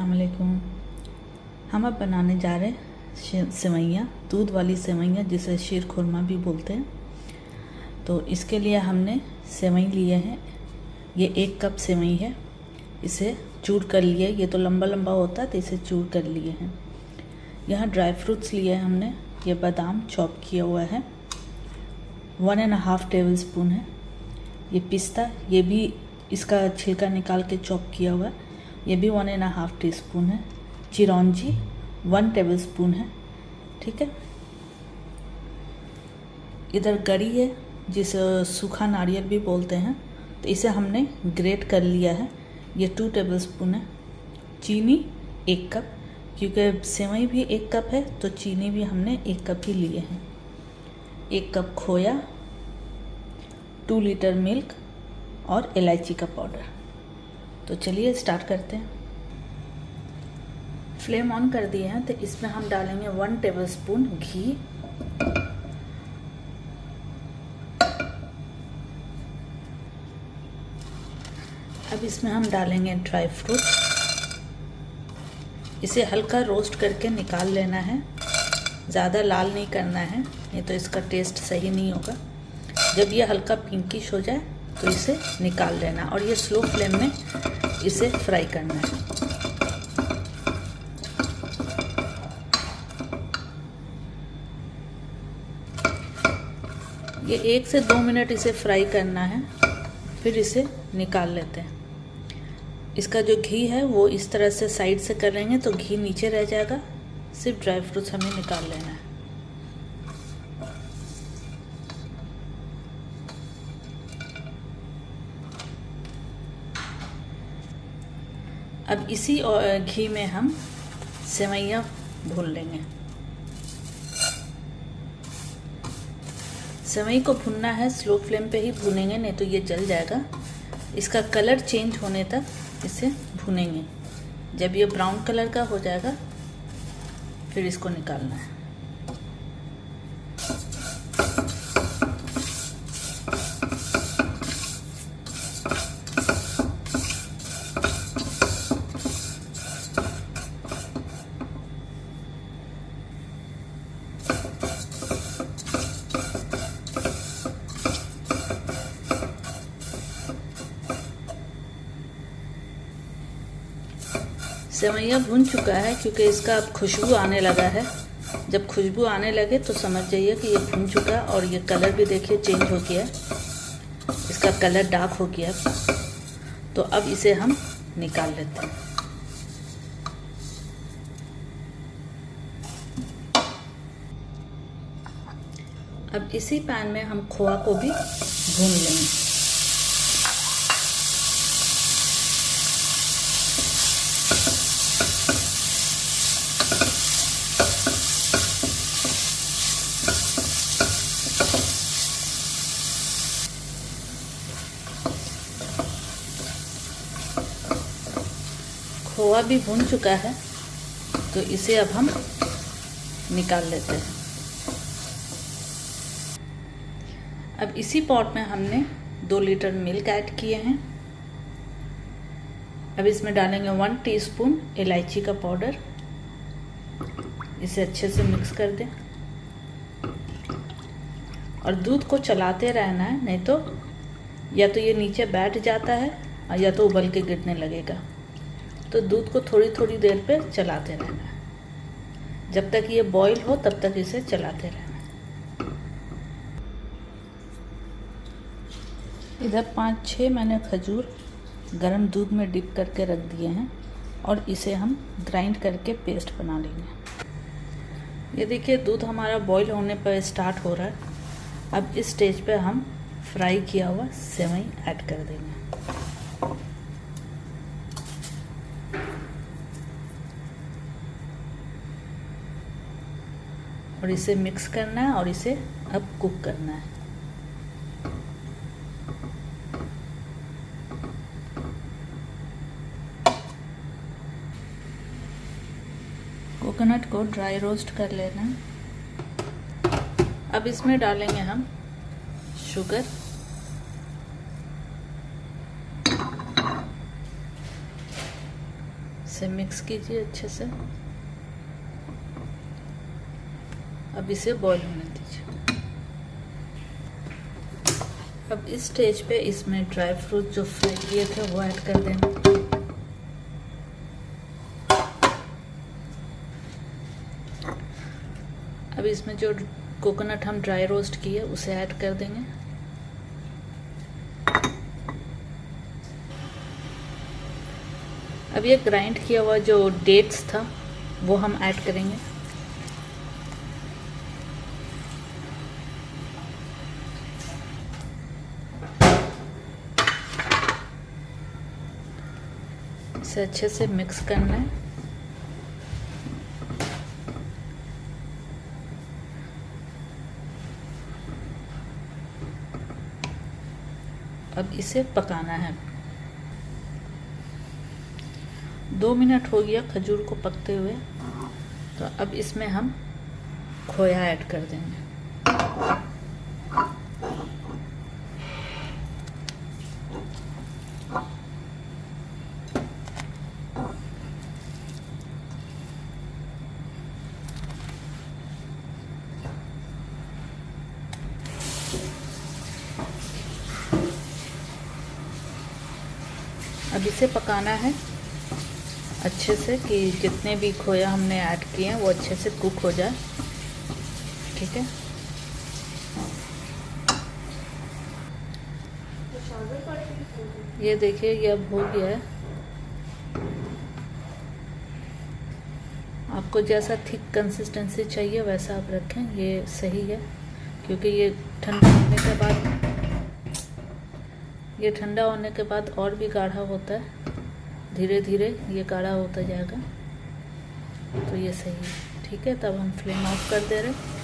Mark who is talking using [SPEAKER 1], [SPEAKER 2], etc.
[SPEAKER 1] अस्सलाम वालेकुम। हम अब बनाने जा रहे हैं सेवइयाँ, दूध वाली सेवइयाँ जिसे शीर खुरमा भी बोलते हैं। तो इसके लिए हमने सेवई लिए हैं। ये 1 कप सेवई है, इसे चूर कर लिए। ये तो लंबा लंबा होता है तो इसे चूर कर लिए हैं। यहाँ ड्राई फ्रूट्स लिए हैं हमने। ये बादाम चॉप किया हुआ है, 1.5 टेबल स्पून है। ये पिस्ता, ये भी इसका छिलका निकाल के चॉप किया हुआ है, ये भी 1.5 टीस्पून है। चिरौंजी 1 टेबल स्पून है, ठीक है। इधर गरी है जिसे सूखा नारियल भी बोलते हैं, तो इसे हमने ग्रेट कर लिया है, ये 2 टेबल स्पून है। चीनी 1 कप, क्योंकि सेवई भी 1 कप है तो चीनी भी हमने 1 कप ही लिए हैं। 1 कप खोया, 2 लीटर मिल्क और इलायची का पाउडर। तो चलिए स्टार्ट करते हैं। फ्लेम ऑन कर दिए हैं तो इसमें हम डालेंगे 1 टेबल स्पून घी, अब इसमें हम डालेंगे ड्राई फ्रूट। इसे हल्का रोस्ट करके निकाल लेना है, ज़्यादा लाल नहीं करना है, नहीं तो इसका टेस्ट सही नहीं होगा। जब ये हल्का पिंकिश हो जाए तो इसे निकाल लेना और ये स्लो फ्लेम में इसे फ्राई करना है। ये 1 से 2 मिनट इसे फ्राई करना है, फिर इसे निकाल लेते हैं। इसका जो घी है वो इस तरह से साइड से करेंगे तो घी नीचे रह जाएगा, सिर्फ ड्राई फ्रूट्स हमें निकाल लेना है। अब इसी घी में हम सेवइयाँ भून लेंगे। सेवई को भूनना है, स्लो फ्लेम पे ही भूनेंगे, नहीं तो ये जल जाएगा। इसका कलर चेंज होने तक इसे भूनेंगे। जब ये ब्राउन कलर का हो जाएगा फिर इसको निकालना है। सेवइयाँ भून चुका है, क्योंकि इसका अब खुशबू आने लगा है। जब खुशबू आने लगे तो समझ जाइए कि ये भून चुका है। और ये कलर भी देखिए चेंज हो गया है, इसका कलर डार्क हो गया। तो अब इसे हम निकाल लेते हैं। अब इसी पैन में हम खोआ को भी भून लेंगे। खोआ भी भून चुका है तो इसे अब हम निकाल लेते हैं। अब इसी पॉट में हमने 2 लीटर मिल्क ऐड किए हैं। अब इसमें डालेंगे 1 टीस्पून इलायची का पाउडर। इसे अच्छे से मिक्स कर दें और दूध को चलाते रहना है, नहीं तो या तो ये नीचे बैठ जाता है या तो उबल के गिरने लगेगा। तो दूध को थोड़ी थोड़ी देर पे चलाते रहना है, जब तक ये बॉईल हो तब तक इसे चलाते रहना है। इधर 5-6 मैंने खजूर गरम दूध में डिप करके रख दिए हैं और इसे हम ग्राइंड करके पेस्ट बना लेंगे। ये देखिए दूध हमारा बॉईल होने पर स्टार्ट हो रहा है। अब इस स्टेज पे हम फ्राई किया हुआ सेवई ऐड कर देंगे। और इसे मिक्स करना है और इसे अब कुक करना है। कोकोनट को ड्राई रोस्ट कर लेना है। अब इसमें डालेंगे हम शुगर, इसे मिक्स कीजिए अच्छे से। अब इसे बॉईल होने दीजिए। अब इस स्टेज पे इसमें ड्राई फ्रूट जो फ्राई किए थे वो ऐड कर देंगे। अब इसमें जो कोकोनट हम ड्राई रोस्ट किए उसे ऐड कर देंगे। अब ये ग्राइंड किया हुआ जो डेट्स था वो हम ऐड करेंगे। इसे अच्छे से मिक्स करना है। अब इसे पकाना है। 2 मिनट हो गया खजूर को पकते हुए, तो अब इसमें हम खोया ऐड कर देंगे। अब इसे पकाना है अच्छे से कि जितने भी खोया हमने ऐड किए हैं वो अच्छे से कुक हो जाए। ठीक है, ये देखिए ये अब हो गया है। आपको जैसा थिक कंसिस्टेंसी चाहिए वैसा आप रखें, ये सही है। क्योंकि ये ठंडा होने के बाद और भी गाढ़ा होता है, धीरे धीरे ये गाढ़ा होता जाएगा, तो ये सही है। ठीक है, तब हम फ्लेम ऑफ कर दे रहे हैं।